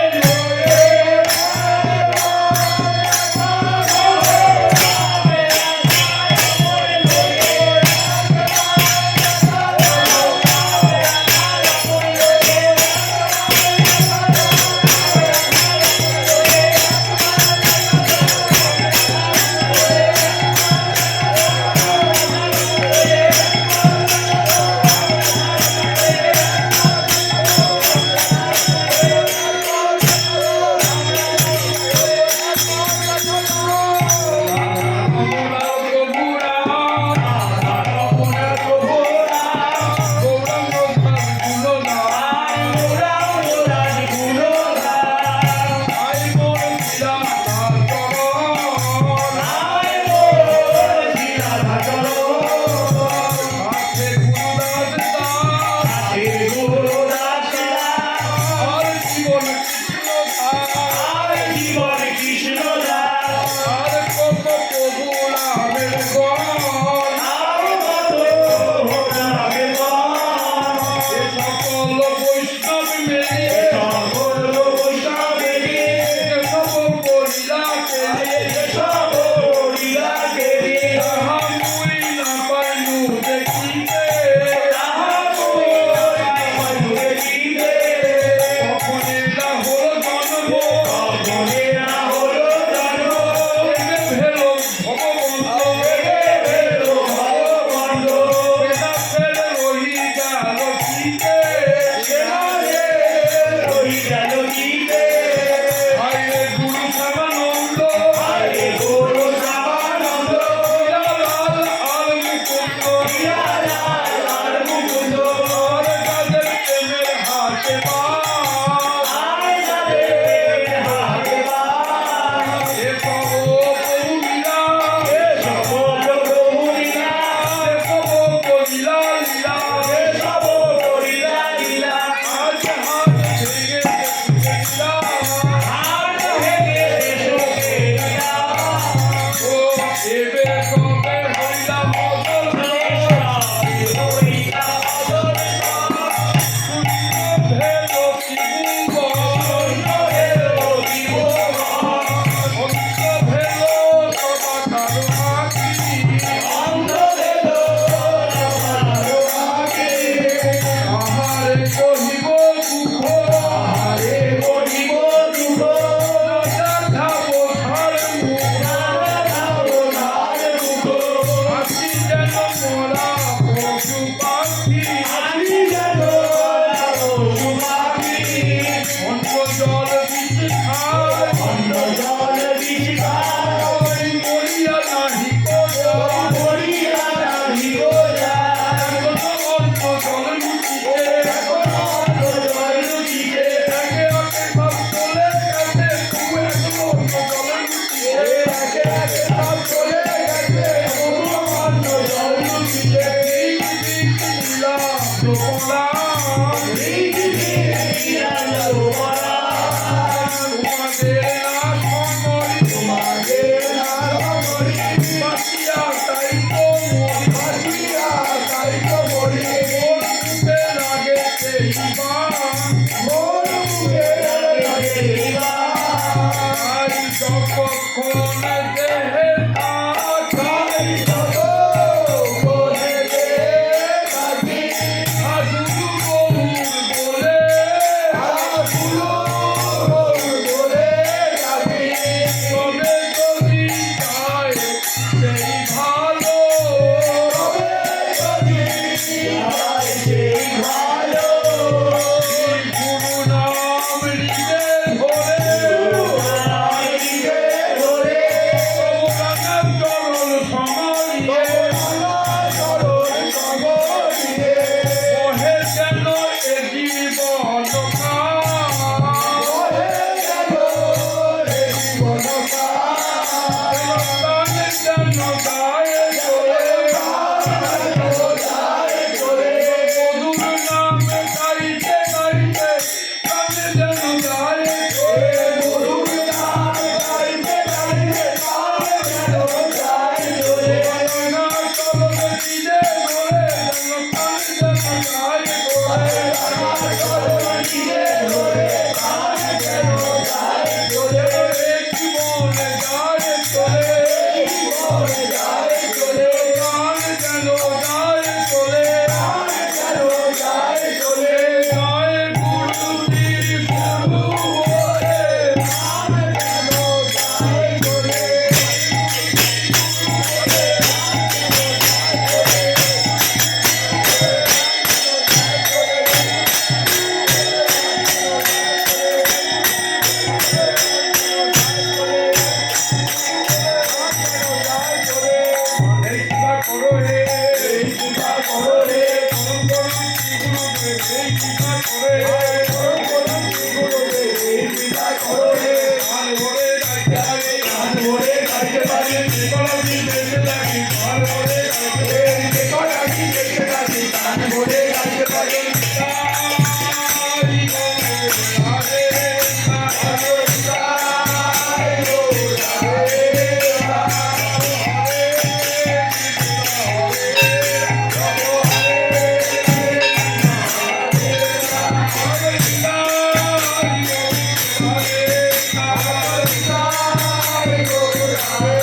সব চলে গেছে অন্য জল দিতে লীলা গোপালা তোমাদের না সমরি তোমাদের নারী বাঁচিয়া তাই তো মরি বাঁচিয়া তাই তো মরি মোর মুখে লাগে সেই বাণ মোর মুখে লাগে আর যতক্ষণ দেহে থাকাই হাজুর বহুর বলে তবে যদি যায় সেই ভালো গুরু নাম হৃদে ধরে ভগবানের চরণ সমালিয়ে কহে যেন এ জীবন প্রাণে যেন গায়ে চলে মধুর নামে গাইতে গাইতে প্রাণে যেন গায়ে চলে না চরণ হৃদে ধরে যেন প্রাণে যেন গায়ে চলে জীবনে গায়ে চলে গান যেন গায়ে চলে গায়ে গুরু তীর গুরু বলে এই কৃপা করো হে করম করম শ্রী গুরুদেব এই কৃপা করে গান ভরে গাইতে পারি বিকলতি বেঁচে থাকি গান ভরে গাইতে পারি তাই গৌরে Hare